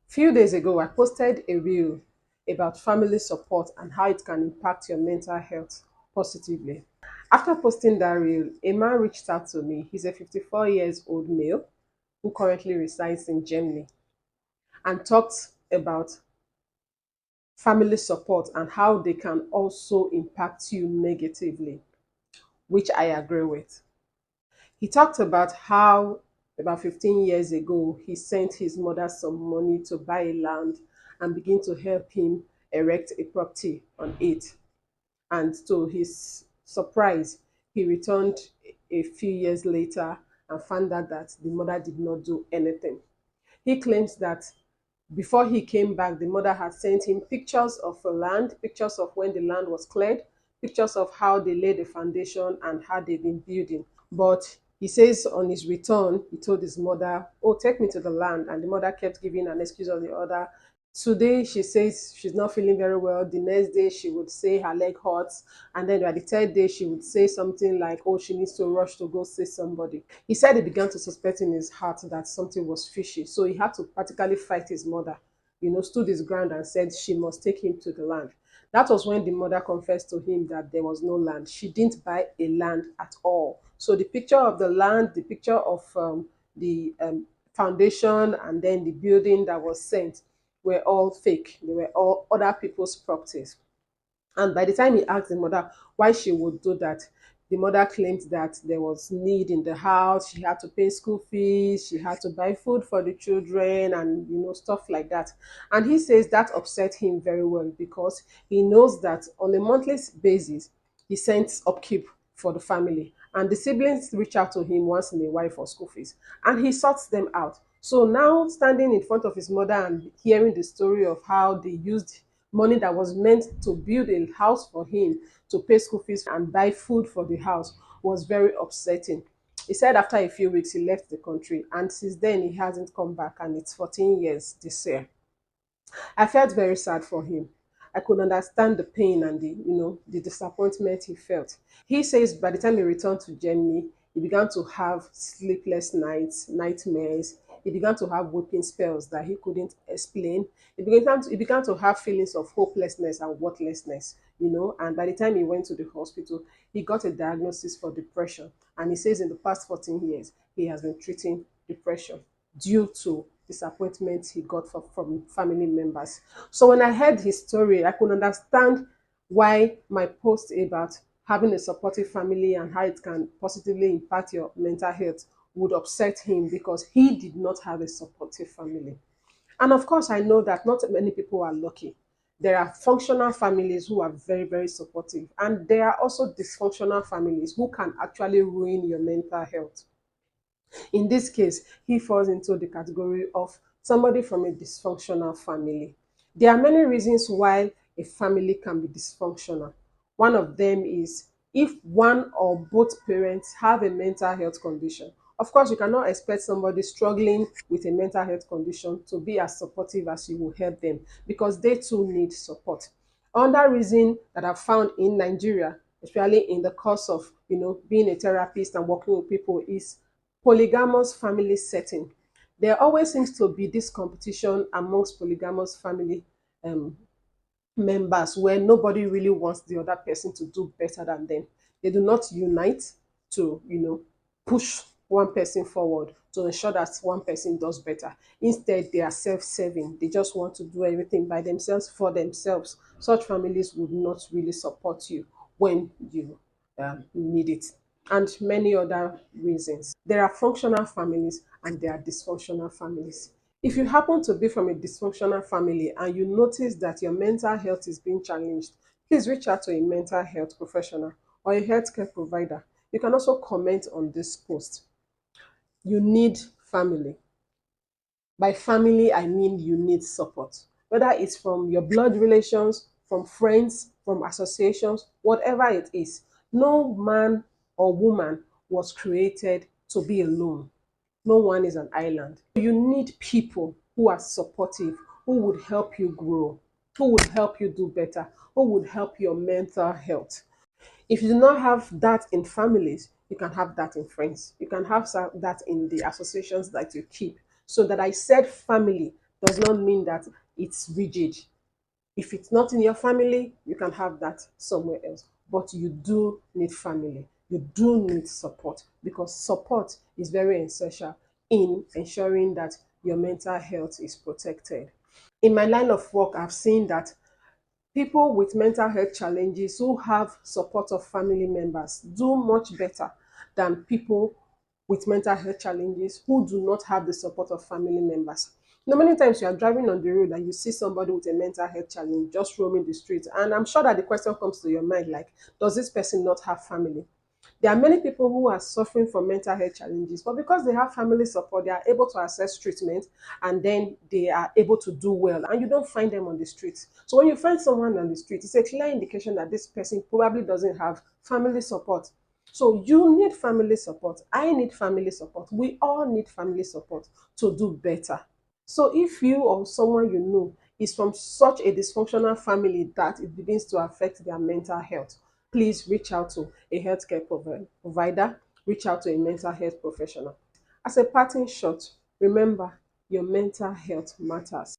Few days ago, I posted a reel about family support and how it can impact your mental health positively. After posting that reel, a man reached out to me. He's a 54 years old male who currently resides in Germany and talked about family support and how they can also impact you negatively, which I agree with. He talked about how about 15 years ago he sent his mother some money to buy a land and begin to help him erect a property on it. And to his surprise, he returned a few years later and found out that the mother did not do anything. He claims that before he came back, the mother had sent him pictures of the land, pictures of when the land was cleared, pictures of how they laid the foundation and how they've been building. But he says on his return, he told his mother, "Oh, take me to the land." And the mother kept giving an excuse or the other. Today, she says she's not feeling very well. The next day, she would say her leg hurts. And then by the third day, she would say something like, "Oh, she needs to rush to go see somebody." He said he began to suspect in his heart that something was fishy. So he had to practically fight his mother, stood his ground and said she must take him to the land. That was when the mother confessed to him that there was no land. She didn't buy a land at all. So the picture of the land, the picture of the foundation, and then the building that was sent were all fake. They were all other people's properties. And by the time he asked the mother why she would do that, the mother claimed that there was need in the house. She had to pay school fees, she had to buy food for the children, and stuff like that. And he says that upset him very well because he knows that on a monthly basis he sends upkeep for the family, and the siblings reach out to him once in a while for school fees, and he sorts them out. So now, standing in front of his mother and hearing the story of how they used money that was meant to build a house for him to pay school fees and buy food for the house was very upsetting. He said after a few weeks he left the country, and since then he hasn't come back, and it's 14 years this year. I felt very sad for him. I could understand the pain and the disappointment he felt. He says by the time he returned to Germany, he began to have sleepless nights, nightmares. He began to have weeping spells that he couldn't explain. He began to have feelings of hopelessness and worthlessness. And by the time he went to the hospital, he got a diagnosis for depression. And he says in the past 14 years, he has been treating depression due to disappointments he got from family members. So when I heard his story, I could understand why my post about having a supportive family and how it can positively impact your mental health would upset him, because he did not have a supportive family. And of course, I know that not many people are lucky. There are functional families who are very, very supportive, and there are also dysfunctional families who can actually ruin your mental health. In this case, he falls into the category of somebody from a dysfunctional family. There are many reasons why a family can be dysfunctional. One of them is if one or both parents have a mental health condition. Of course, you cannot expect somebody struggling with a mental health condition to be as supportive as you will help them, because they too need support. Another reason that I've found in Nigeria, especially in the course of being a therapist and working with people, is polygamous family setting. There always seems to be this competition amongst polygamous family um, members where nobody really wants the other person to do better than them. They do not unite to, push one person forward to ensure that one person does better. Instead, they are self-serving. They just want to do everything by themselves for themselves. Such families would not really support you when you need it, and many other reasons. There are functional families and there are dysfunctional families. If you happen to be from a dysfunctional family and you notice that your mental health is being challenged, please reach out to a mental health professional or a healthcare provider. You can also comment on this post. You need family. By family, I mean you need support, whether it's from your blood relations, from friends, from associations, whatever it is. No man or woman was created to be alone. No one is an island. You need people who are supportive, who would help you grow, who would help you do better, who would help your mental health. If you do not have that in families, you can have that in friends. You can have that in the associations that you keep. So that I said family, does not mean that it's rigid. If it's not in your family, you can have that somewhere else. But you do need family. You do need support, because support is very essential in ensuring that your mental health is protected. In my line of work, I've seen that people with mental health challenges who have support of family members do much better than people with mental health challenges who do not have the support of family members. Now, many times you are driving on the road and you see somebody with a mental health challenge just roaming the streets, and I'm sure that the question comes to your mind like, does this person not have family? There are many people who are suffering from mental health challenges, but because they have family support, they are able to access treatment, and then they are able to do well, and you don't find them on the streets. So when you find someone on the street, it's a clear indication that this person probably doesn't have family support. So you need family support. I need family support. We all need family support to do better. So if you or someone you know is from such a dysfunctional family that it begins to affect their mental health, please reach out to a healthcare provider, reach out to a mental health professional. As a parting shot, remember, your mental health matters.